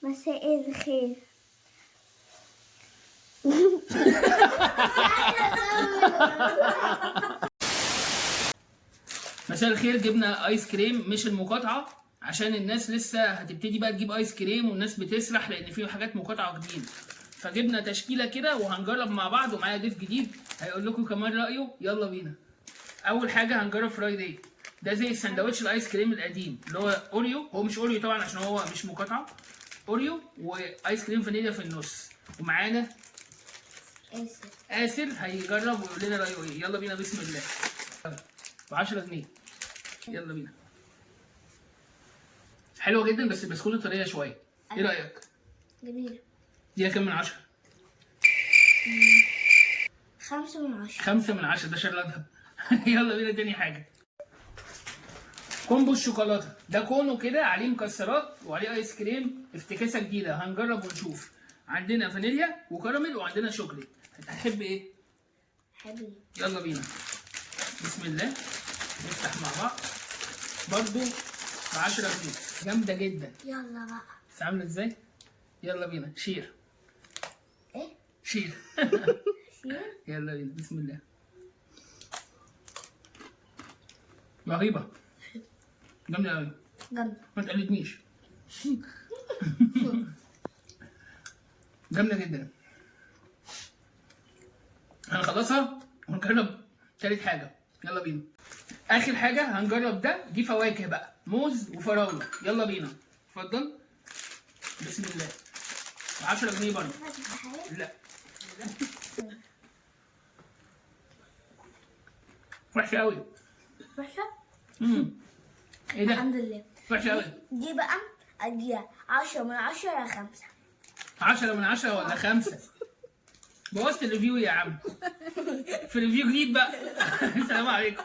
مساء الخير. مساء الخير. جبنا ايس كريم مش المقاطعه عشان الناس لسه هتبتدي بقى تجيب ايس كريم والناس بتسرح لان في حاجات مقاطعه جديد، فجبنا تشكيله كده وهنجرب مع بعض ومعايا ضيف جديد هيقول لكم كمان رايه. يلا بينا. اول حاجه هنجرب فرايداي. ده زي الساندوتش الايس كريم القديم اللي هو اوريو. هو مش اوريو طبعا عشان هو مش مقاطعه. اوريو وايس كريم فانيليا في النص. ومعانا آسر هيجرب ويقول لنا رايه ايه. يلا بينا. بسم الله. ب 10 جنيه. يلا بينا. حلوه جدا بس البسكوت طريه شويه. ايه رايك؟ جميل. دي كام من 10؟ 5 من 10. 5 من 10. ده شرلاتها. يلا بينا. تاني حاجه كومبو الشوكولاته. ده كونه كده عليه مكسرات وعليه ايس كريم افتكاسه جديده. هنجرب ونشوف. عندنا فانيليا وكراميل وعندنا شوكليت. هتحب ايه؟ حلو. يلا بينا. بسم الله. نفتح مع بعض. برضو ب 10 جنيه. جامده جدا. يلا بقى. بس عامله ازاي؟ يلا بينا. شير. ايه؟ شير. شير. يلا بينا. بسم الله. رهيبه. جامده قوي. جامد. ما تقلدنيش. جامده جدا. هنخلصها ونجرب تالت حاجه. يلا بينا. اخر حاجه هنجرب ده. دي فواكه بقى. موز وفراوله. يلا بينا. اتفضل. بسم الله. 10 جنيه برضه. لا. وحشه قوي. وحشة؟ ايه ده؟ الحمد لله. وحشه قوي. دي بقى اديها 10 من 10 على 5. 10 من 10 ولا 5؟ بوظت الريفيو يا عم. في ريفيو جديد بقى. السلام عليكم.